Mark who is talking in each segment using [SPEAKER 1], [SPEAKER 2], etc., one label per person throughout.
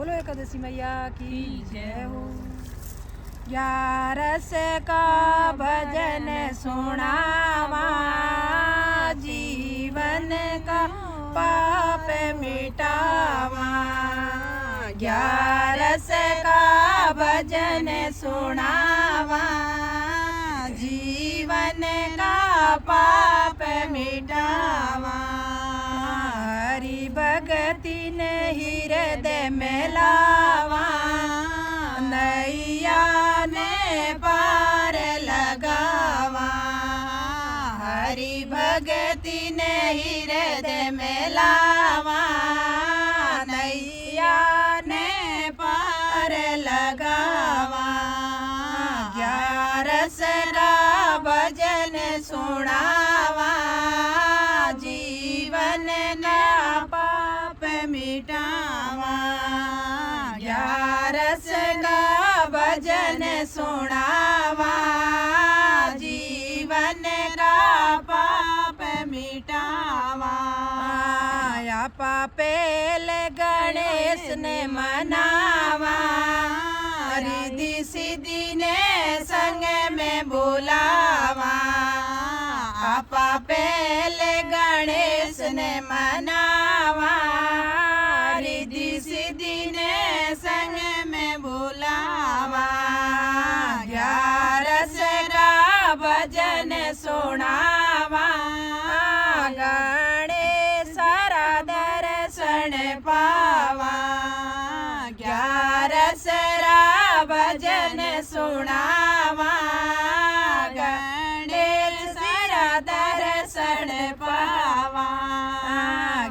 [SPEAKER 1] बोलो एकादशी मैया की जय हो। 11 का भजन सुनावा, जीवन का पाप मिटावा। 11 का भजन सुनावा, जीवन का पाप मिटावा। हरि भगति ने हृदय में लावा, नैया ने पार लगावा। हरि भगति ने हृदय में लावा, नैया ने पार लगावा। 11 का भजन सुनावा, जीवन का पाप मिटावा। 11 का भजन सुनावा, जीवन का पाप मिटावा। या पापेल गणेश ने मनावा, रिद्धि सिद्धि ने संग में बुलावा। पापेल गणेश ने मनावा, रिद्धि सिद्धि ने संग में बुलावा। 11 का भजन सुनावा, गणेश सारा दर्शन पावा। 11 भजन सुनावा, गणेश सारा दर्शन पावा।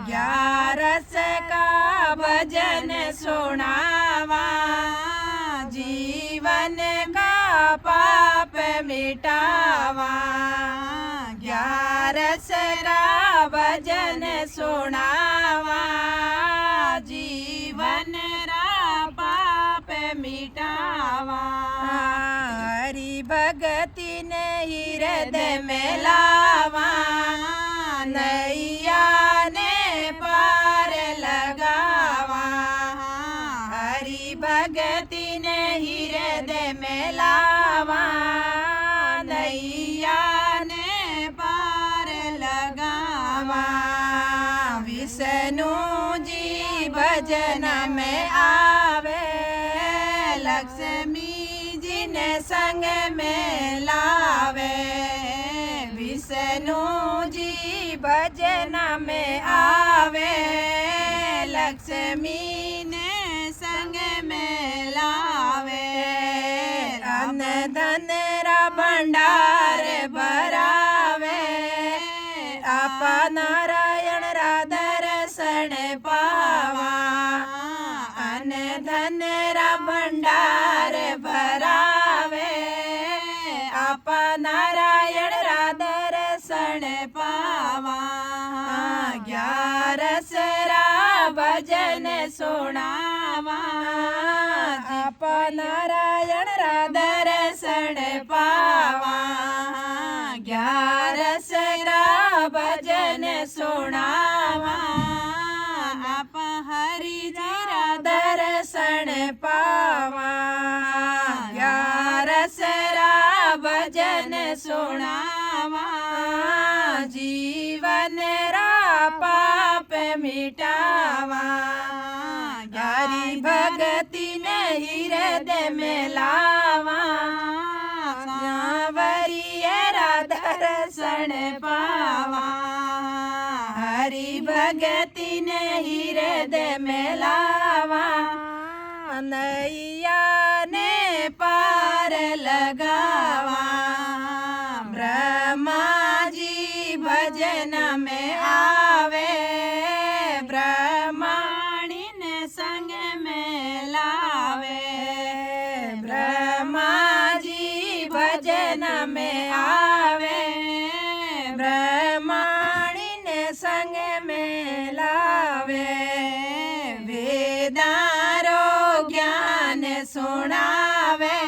[SPEAKER 1] 11 का भजन सुनावा, जीवन का पाप मिटावा। 11 का भजन सुनावा, जीवन का पाप मिटावा। हरि भगति ने हृदय में लावा, नैया ने पार लगावा। हरि भगति ने हृदय में लावा, नैया ने पार लगावा। विष्णु जी भजन में आवे, लक्ष्मी जी ने संग में लावे। विष्णु जी भजन में आवे, लक्ष्मी ने संग में लावे। अन्न धन रा भंडार भरावे, आपा नारायण रा दर्शन पावा। अन्न धन रा भंडार भरावे, आपा नारायण रा दर्शन पावा। 11 भजन सुनावा, आपा नारायण रा दर्शन पावा। 11 भजन सुनावा, आप हरि जरा दर्शन पावा। 11 भजन सुनावा, जीवन रा पाप मिटावा। हरि भगति ने हृदय में लावा, सांवरिया दर्शन पावा। हरि भगति ने हृदय में लावा, नैया ने पार लगावा। ब्रह्मा जी भजन में आवे, ब्रह्माणी ने संग में लावे। ब्रह्मा जी भजन में आवे, ब्रह्माणी ने संग में लावे। वेदारो ज्ञान सुनावे,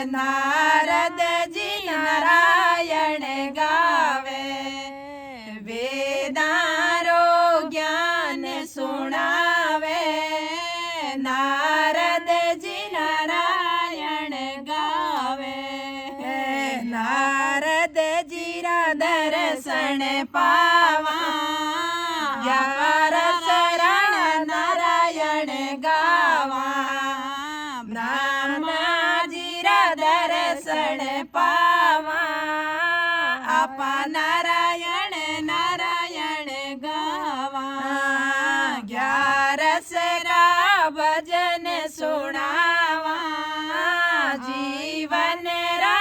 [SPEAKER 1] नारद जी नारायण गावे। वेदारो ज्ञान सुनावे, नारद जी नारायण गावे नारद जी रा दर्शन पावा ग्यार शरण नारायण गावा ब्रह्मा जी रा दर्शन पावा आपा नारायण नारायण गावा ग्यारस रा भजन सुनावा जीवन रा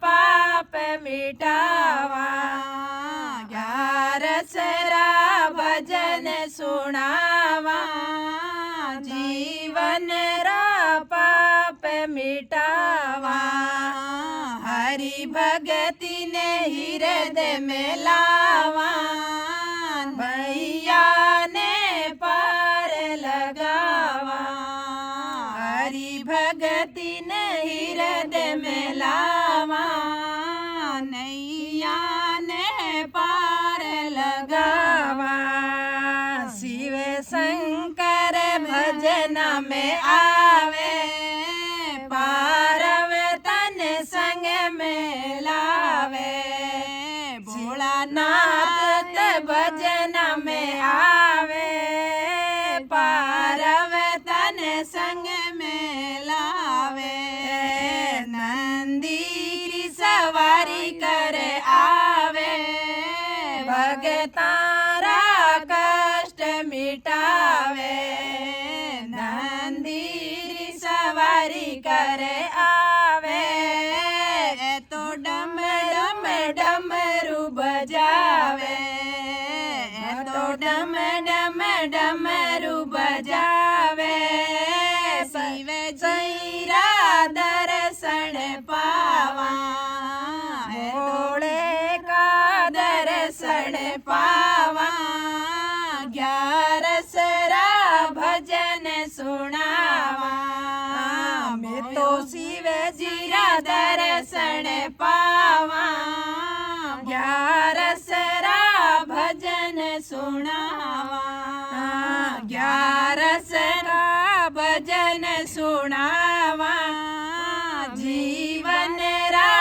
[SPEAKER 1] पाप मिटावा ग्यारस रा भजन सुनावा जीवन रा पाप मिटावा हरि भगति ने हृदय में लावा भैया ने पार लगावा हरि भगति ने हृदय में लावा नैया ने पार लगावा शिव शंकर भजन में आवे पार्वतन संग में लावे भोलानाथ भजन में आवे पार्वतन संग में लावे नंदी की सवारी कर आवे भगतारा कष्ट मिटावे नंदी की सवारी कर आवे तो डम डम डमरू बजावे तो डम डम डमरू बजावे शिव जैरा दर्शन पावा भोले का दर्शन पावा ग्यारस रा भजन सुनावा मैं तो शिव जी रा दर्शन पावा ग्यारस रा भजन सुनावा ग्यारस रा भजन सुनावा जीवन रा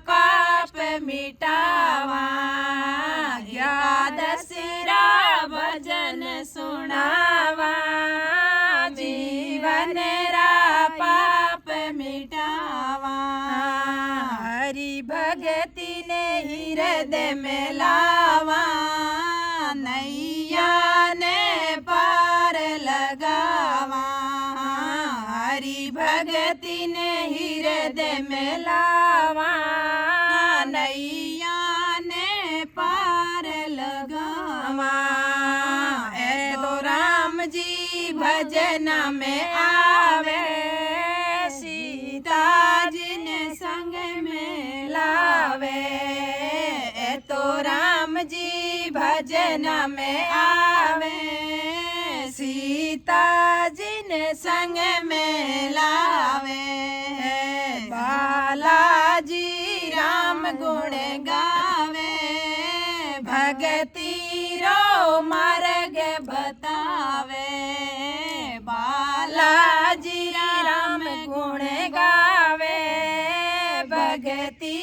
[SPEAKER 1] पाप मिटावा ग्यारस रा भजन सुनावा जीवन रा पाप मिटावा हरि भगति ने हृदय में लावा नैया ने पार लगावा हरि भगति ने हृदय में लावा नैया ने पार लगावा ए तो राम जी भजन में आवे सीता जी ने संग में लावे ए तो राम जी भजन में आवे सीता जी ने संग में लावे बालाजी राम गुण गावे भगति रो मार्ग बतावे बालाजी राम गुण गावे भगति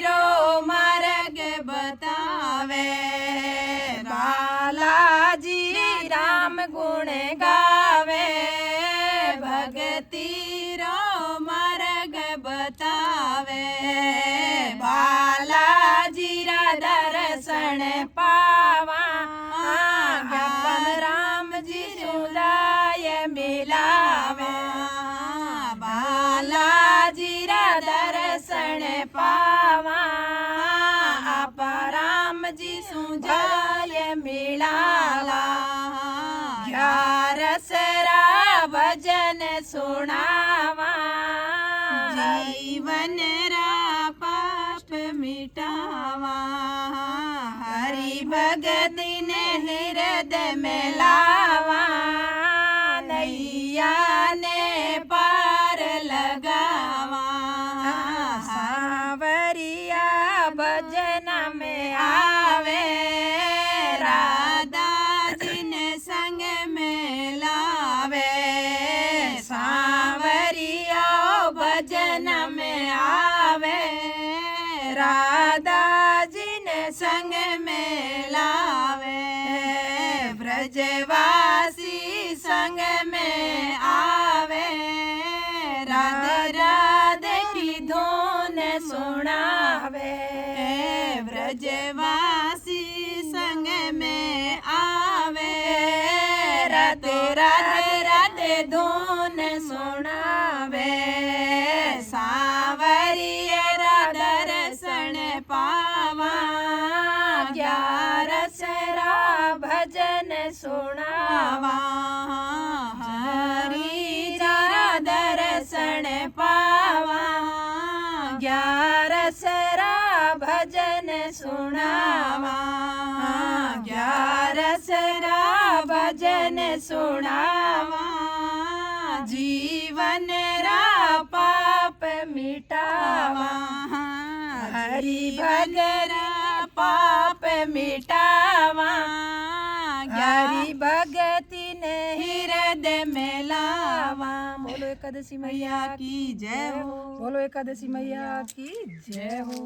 [SPEAKER 1] रो मार्ग बतावे बालाजी राम गुण गावे भगति रो मार्ग बतावे बालाजी रा दर्शन पावा ज्ञापन राम जी सुलाय मिलावे बालाजी रा दर्शन पावा आप राम जी सुजाय मिलावा ग्यारस रा भजन सुनावा जीवन रा पाप मिटावा हरि भगति ने हृदय में लावा नैया ने पार लगावा सावरिया भजन में आवे राधा जी ने संग में लावे गुण सुनावे। सावरिया दर्शन पावा 11 रा भजन सुनावा। हरि जरा दर्शन पावा 11 रा भजन सुनावा। 11 रा भजन सुनावा। जीवन रा पाप मिटावा। हरि भगरा पाप मिटावा। हरि भगति ने हृदय में लावा। बोलो एकादशी मैया की जय हो। बोलो एकादशी मैया की जय हो।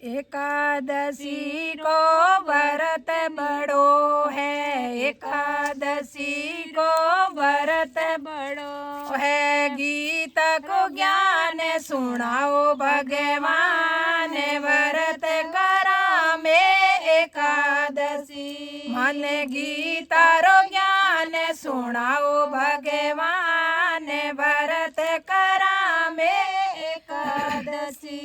[SPEAKER 1] एकादशी को व्रत बड़ो है। एकादशी को व्रत बड़ो है। गीता को ज्ञान सुनाओ भगवान। व्रत करा में एकादशी। मन गीता रो ज्ञान सुनाओ भगवान। व्रत करा में एकादशी।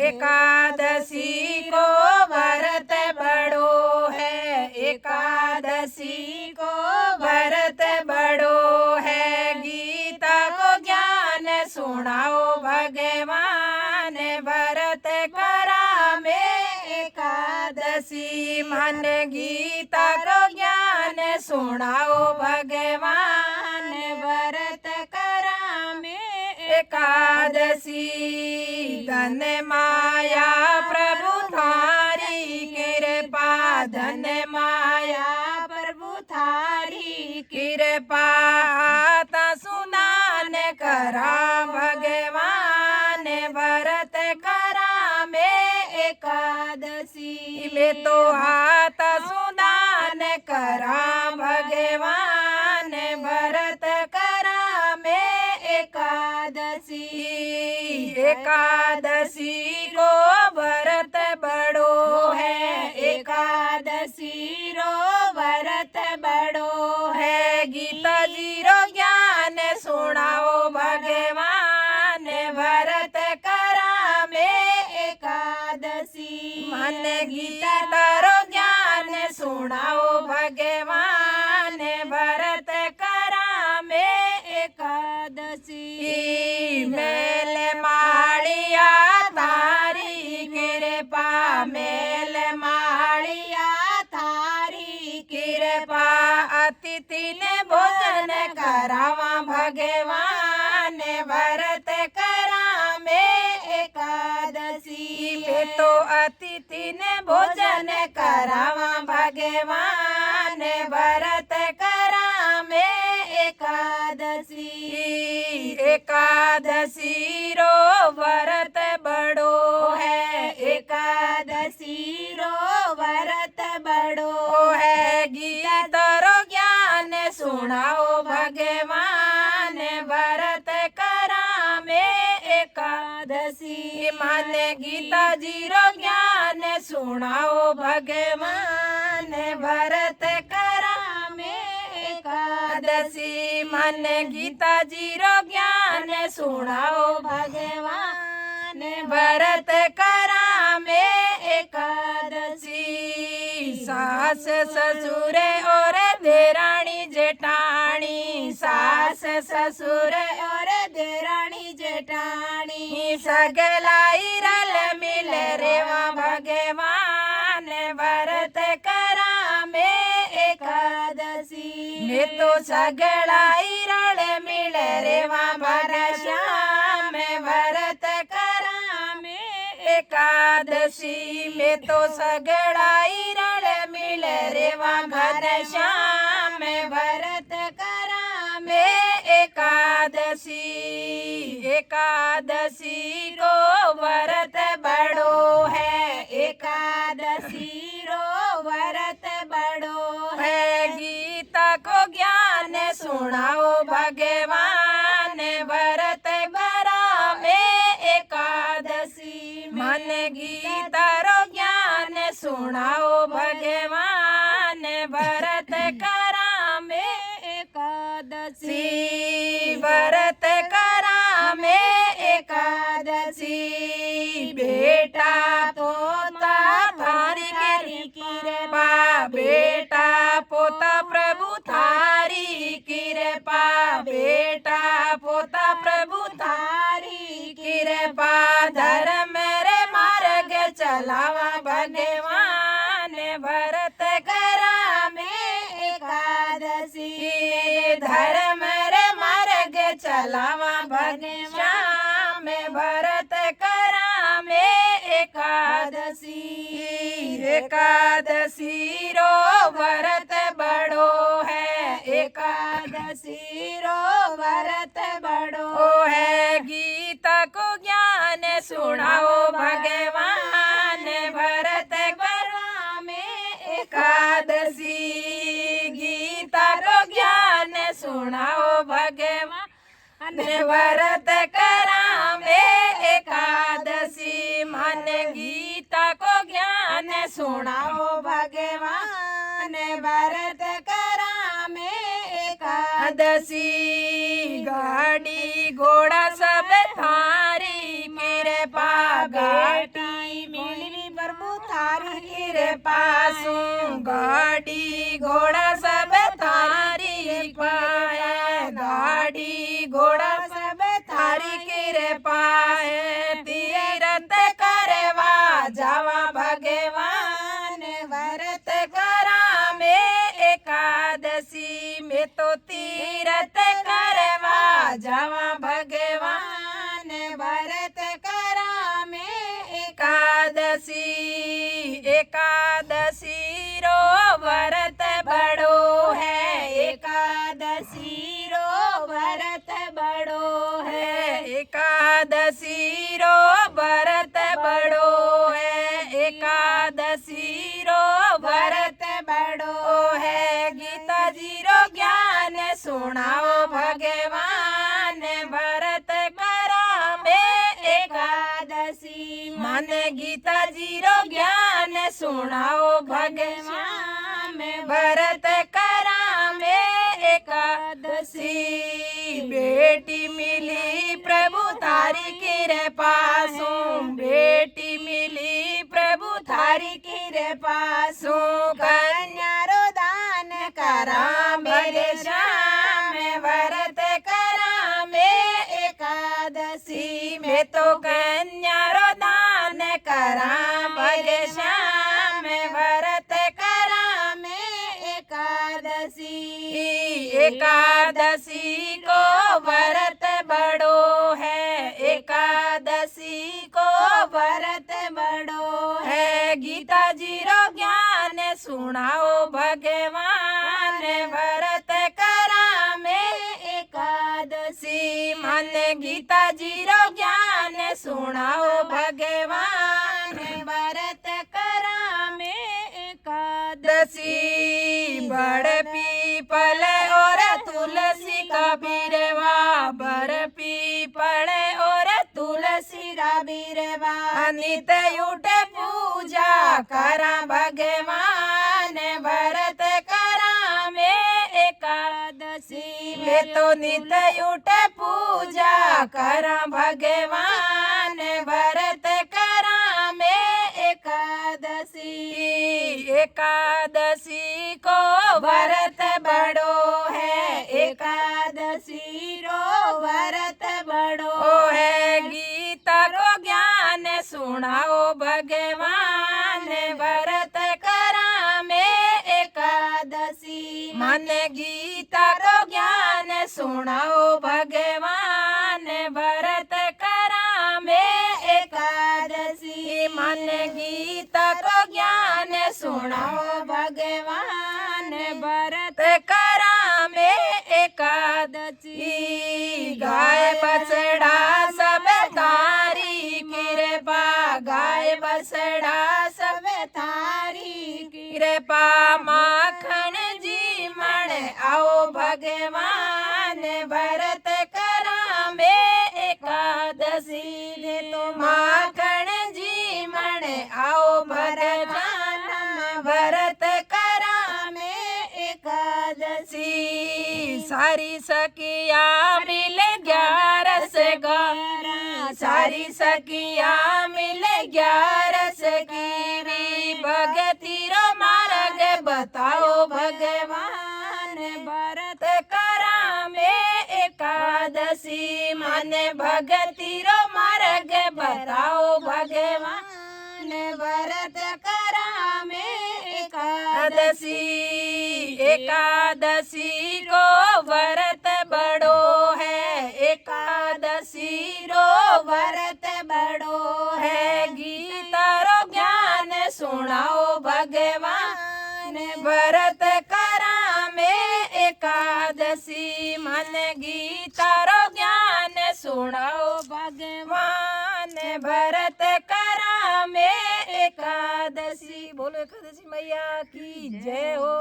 [SPEAKER 1] एकादशी को व्रत बड़ो है। एकादशी को व्रत बड़ो है। गीता को ज्ञान सुनाओ भगवान। व्रत करा में एकादशी। मन गीता को ज्ञान सुनाओ भगवान। व्रत करा में एकादशी। धन माया प्रभु थारी कृपा। धन माया प्रभु थारी कृपा। आता सुनान करा भगवान। व्रत करा में एकादशी। में तो आता सुदान करा भगवान। व्रत करा में एकादशी। एकादशी को व्रत बड़ो है। एकादशी रो व्रत बड़ो है। गीता जी रो ज्ञान सुनाओ भगवान। व्रत करा में एकादशी। मन गीता रो ज्ञान सुनाओ भगवान। व्रत करा में एकादशी। मेल माड़िया थारी कृपा। मेल माड़िया थारी कृपा। अतिथि ने भोजन करावा भगवान। व्रत करा में एकादशी। में तो अतिथि ने भोजन करावा भगवान। व्रत करा में एकादशी। एकादशी रो व्रत बड़ो है। एकादशी रो व्रत बड़ो है। गीता रो ज्ञान सुनाओ भगवान। व्रत करा में एकादशी। मन गीता जी रो ज्ञान सुनाओ भगवान। व्रत करा में एकादशी। मन गीता जी रो ज्ञान सुनाओ भगवान। व्रत करा में एकादशी। सास ससुर और देरानी जेठानी। सास ससुर और देरानी जेठानी। सगलाई रल मिल रेवा भगवान। व्रत करा में एकादशी। में तो सगलाई रल मिल रेवा भगश्याम। व्रत करा में एकादशी। में तो सगलाई रल मिल रेवा घनश्याम। व्रत करा में एकादशी। एकादशी को व्रत बड़ो है। एकादशी रो व्रत बड़ो है। गीता को ज्ञान सुनाओ भगवान। व्रत करा में एकादशी। मन गीता रो ज्ञान सुनाओ भगवान। व्रत करा में एकादशी। व्रत करा में एकादशी बेटा पोता थारी कृपा बेटा पोता प्रभु थारी कृपा बेटा पोता प्रभु थारी कृपा धर्म रे मार्ग चलावा भगवान व्रत करा में एकादशी धर्म रे मार्ग चलावा भगवान व्रत करा में एकादशी एकादशी रो व्रत बड़ो है एकादशी रो व्रत बड़ो है गीता को ज्ञान सुनाओ भगवान व्रत करा में एकादशी गीता को ज्ञान सुनाओ भगवान व्रत करा में एकादशी मन गीता को ज्ञान सुनाओ भगवान व्रत करा में एकादशी गाड़ी घोड़ा सब थारी कृपा गाड़ी मिली प्रभु थारी कृपा सु गाड़ी घोड़ा सब थारी पाए गाड़ी घोड़ा सब थारी कृपा तीरथ करवा जावा भगवान व्रत करा में एकादशी में तो तीरथ करवा जावा भगवान व्रत करा में एकादशी एकादशी रो व्रत बड़ो है एकादशी रो व्रत बड़ो है एकादशी रो व्रत बड़ो है एकादशी रो व्रत बड़ो है गीता जी रो ज्ञान सुनाओ भगवान व्रत करा में एकादशी मन गीता जी रो ज्ञान सुनाओ भगवान व्रत करा में एकादशी बेटी मिली प्रभु थारी कृपा सु बेटी मिली प्रभु थारी कृपा सु कन्या रो दान करा मेरे श्याम व्रत करा में एकादशी में तो कन्या रो दान करा मेरे श्याम व्रत करा में एकादशी एकादशी को व्रत बड़ो है एकादशी को व्रत बड़ो है गीता जी रो ज्ञान सुनाओ भगवान व्रत करा में एकादशी मन गीता जी रो ज्ञान सुनाओ भगवान व्रत करा में एकादशी बड़ पीपल और तुलसी का बिरवा बड़ पीपल और तुलसी का बिरवा नित उठे पूजा करा भगवान व्रत करा में एकादशी में तो नित उठे पूजा करा भगवान व्रत करा में एकादशी एकादशी को व्रत बड़ो है एकादशी रो व्रत बड़ो है गीता को ज्ञान सुनाओ भगवान व्रत करा में एकादशी मन गीता को ज्ञान सुनाओ भगवान व्रत करा में एकादशी मन गीता को ज्ञान सुनाओ भगवान व्रत करा में एकादशी गाय बछड़ा सब थारी कृपा गाय बछड़ा सब थारी कृपा माखन जी मन आओ भगवान व्रत करा में एकादशी ने तो माखन जी मन आओ भगवान व्रत करा में एकादशी सारी सखिया थारी सखिया मिले 11 की भगती रो मार्ग बताओ भगवान व्रत करा में एकादशी माने भगती रो मार्ग बताओ भगवान व्रत करा में एकादशी एकादशी को व्रत बड़ो है एकादशी रो व्रत बड़ो है गीता रो ज्ञान सुनाओ भगवान व्रत करा में एकादशी मन गीता रो ज्ञान सुनाओ भगवान व्रत करा में एकादशी। बोलो एकादशी मैया की जय हो।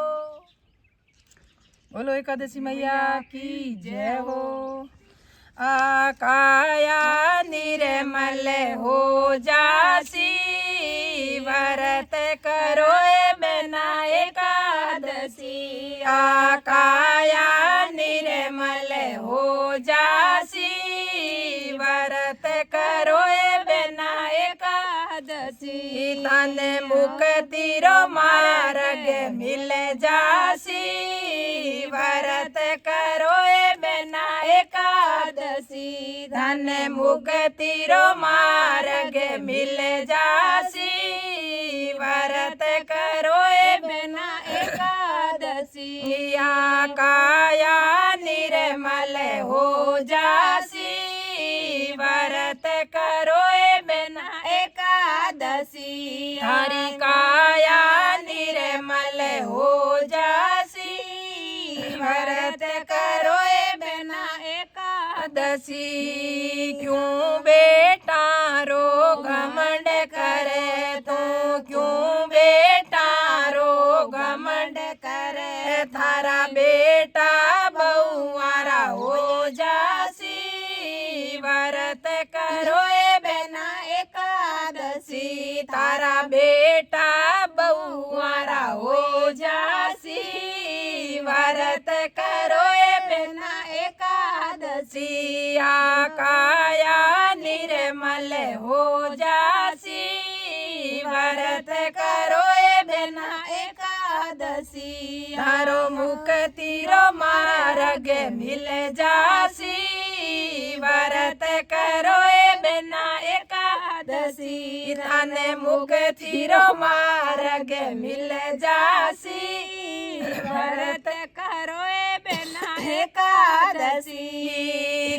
[SPEAKER 1] बोलो एकादशी मैया की जय हो। आकाया निर्मल हो जासी व्रत करो बिना एकादशी आकाया निर्मल हो जासी व्रत करो बिना एकादशी तन मुक्ति रो मार्ग मिल जासी व्रत करो बिना एकादशी धन मुक्ति रो मार्ग मिल जासी व्रत करो बिना एकादशी काया निर्मल हो जासी व्रत करो बिना एकादशी हरि काया निर्मल हो जासी व्रत करो बिना एकादशी क्यों बेटा रो घमंड करे तू क्यों बेटा रो घमंड करे थारा बेटा बहुआरा हो जासी व्रत करो बिना एकादशी तारा बेटा बहुआरा हो जासी व्रत करो बिना एकादशी काया निर्मल हो जासी व्रत करो बिना एकादशी थारो मुक्ति रो मार्ग मिल जासी व्रत करो बिना एकादशी धन मुक्ति रो मार्ग मिल जासी व्रत करो बिना एकादशी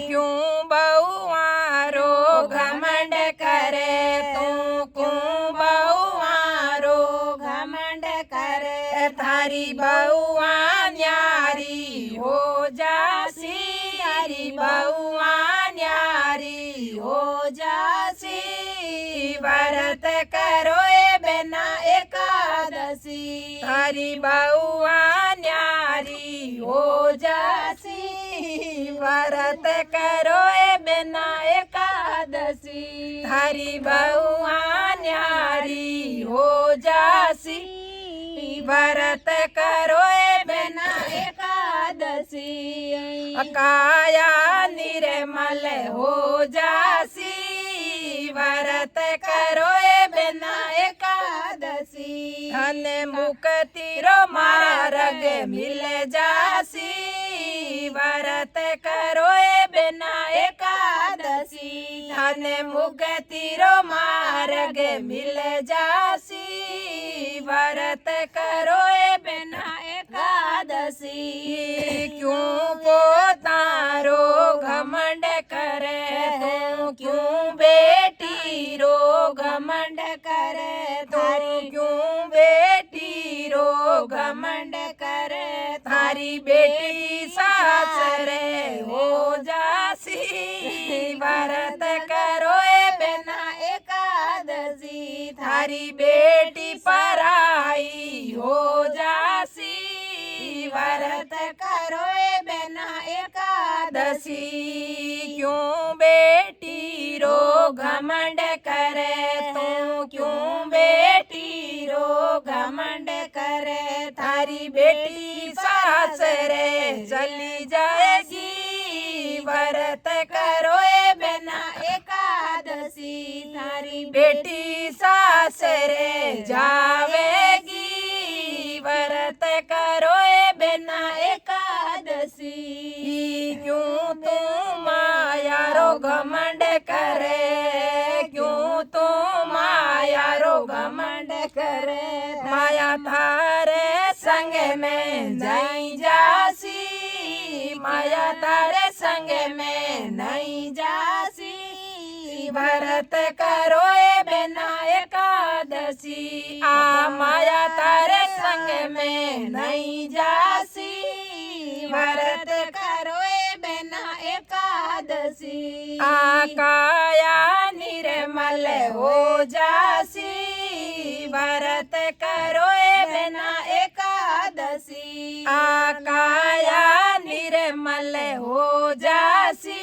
[SPEAKER 1] क्यों बहुआरो घमंड करे तू क्यों बहुआरो घमंड करे थारी बहुआ न्यारी हो जासी थारी बहुआ न्यारी हो जासी व्रत करो बिना एकादशी थारी बहुआ न्यारी हो जासी व्रत करो बिना एकादशी थारी बहुआ न्यारी हो जासी व्रत करो बिना एकादशी काया निर्मल हो जासी व्रत करो बिना एकादशी धन मुक्ति रो मार्ग मिल जासी व्रत करो बिना एकादशी धन मुक्ति रो मार्ग मिल जासी व्रत करो बिना एकादशी क्यों पोतारो घमंड करे तू क्यों बेटी रो घमंड करे थारी क्यों बेटी रो घमंड करे थारी बेटी सासरे हो जासी व्रत करो बिना एकादशी थारी बेटी पराई हो जासी व्रत करो बिना एकादशी क्यों बेटी रो घमंड करे तू क्यों बेटी रो घमंड करे थारी बेटी सासरे चली जाएगी व्रत करो बिना एकादशी थारी बेटी सासरे जावेगी व्रत करो ए बिना एकादशी क्यों तू माया रो घमंड करे क्यों तू माया रो घमंड करे माया थारे संग में नहीं जासी माया तारे संग में नहीं जासी व्रत करो ए बिना एकादशी आ माया तारे संग में नहीं जासी व्रत करो ए बिना एकादशी आ काया निर्मल हो जासी व्रत करो ए बिना एकादशी आ काया निर्मल हो जासी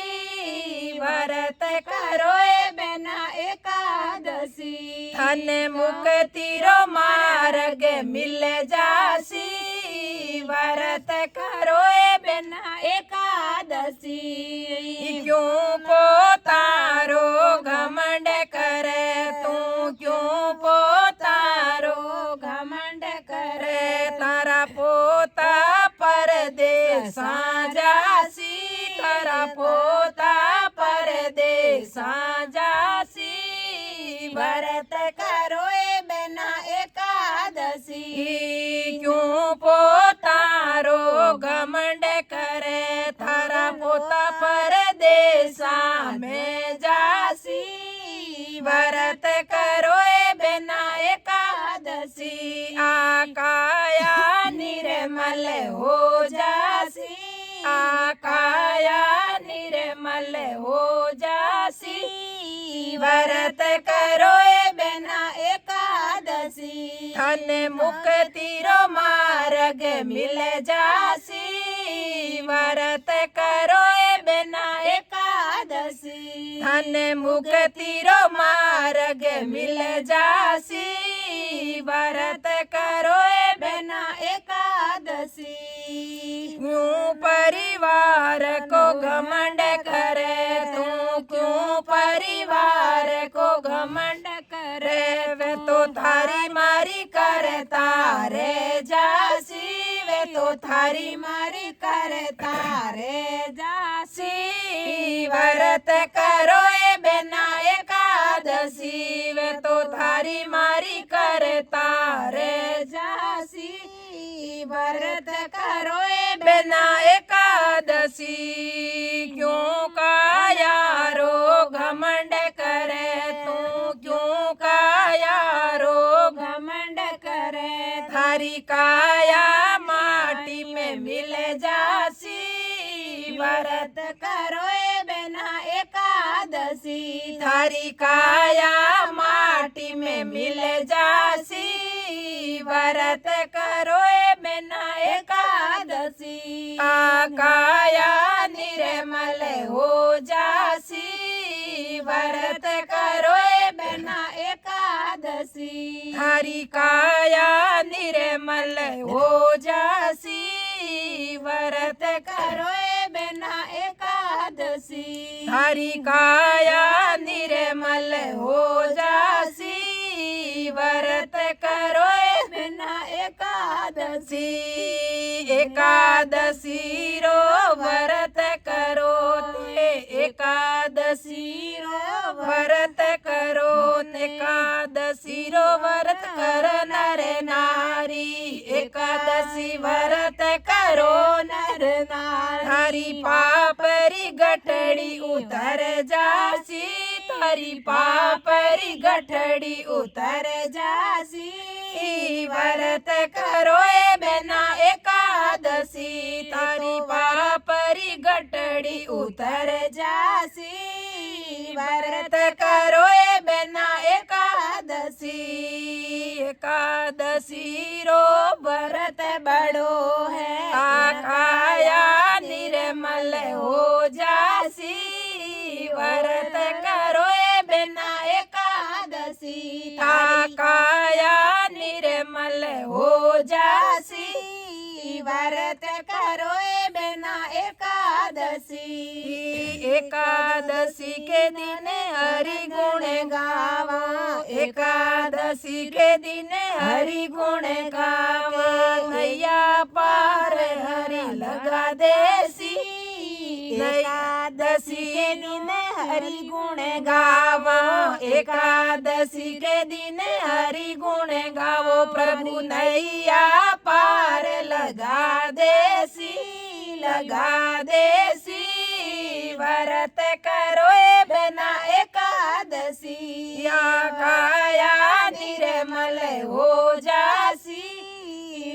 [SPEAKER 1] व्रत करो ए बिना एकादशी धन मुक्ति रो मार्ग मिल जासी व्रत करो ए बिना एकादशी क्यों पोतारो घमंड करे तू क्यों पोतारो घमंड करे तारा पोता परदेसा जासी तारा पोता परदेसा जासी व्रत करो ए बिना एकादशी क्यों पोतारो घमंड करे थारा पोता परदेसा में जासी व्रत करो ए बिना एकादशी आ काया निर्मल हो जासी आ काया निर्मल हो जासी व्रत करो ए बिना एकादशी धन मुक्ति रो मार्ग मिल जासी व्रत करो ए बिना एकादशी धन मुक्ति रो मार्ग मिल जासी व्रत करो ए बिना एकादशी क्यों परिवार को घमंड करे तू क्यों परिवार को घमंड करे वे तो थारी मारी करे तारे जासी वे तो थारी मारी करे तारे जासी व्रत करो ए बिना एकादशी वे तो थारी मारी करे तारे जासी व्रत करो ए बिना एकादशी क्यों काया रो घमंड करे तू क्यों काया रो घमंड करे थारी काया माटी में मिल जासी व्रत करो ए बिना एकादशी थारी काया माटी में मिल जासी व्रत करो ए बिना एकादशी आ काया निर्मल हो जासी व्रत करो ए बिना एकादशी थारी काया निर्मल हो जासी व्रत करो ए बिना एकादशी थारी काया निर्मल हो जासी व्रत करो ए बिना एकादशी एकादशी रो व्रत करो ते एकादशी रो व्रत करो एकादशी रो व्रत कर नर नारी एकादशी व्रत करो नर नारी पापरी गठड़ी उतर जासी तारी पापरी गठड़ी उतर जासी व्रत करो ए बिना एकादशी तारी पापरी गठड़ी उतर जासी व्रत करो ए बिना एकादशी एकादशी रो व्रत बड़ो है काया निर्मल हो जासी व्रत करो ए बिना एकादशी काया निर्मल हो जासी व्रत करो ए बिना एकादशी एकादशी के दिन हरि गुण गावा, एकादशी के दिन हरि गुण गावा। नैया पार हरि लगा देसी, एकादशी के दिन हरि गुण गावो, एकादशी के दिन हरि गुण गावो। प्रभु नैया पार लगा देसी, लगा देसी। व्रत करो ए बिना एकादशी, या काया निर्मल हो जासी।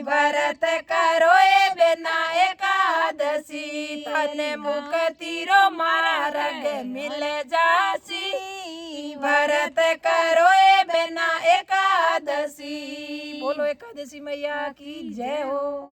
[SPEAKER 1] व्रत करो ए बिना एकादशी, तन मुक्ति रो मार्ग मिल जासी। व्रत करो ए बिना एकादशी। बोलो एकादशी मैया की जय हो।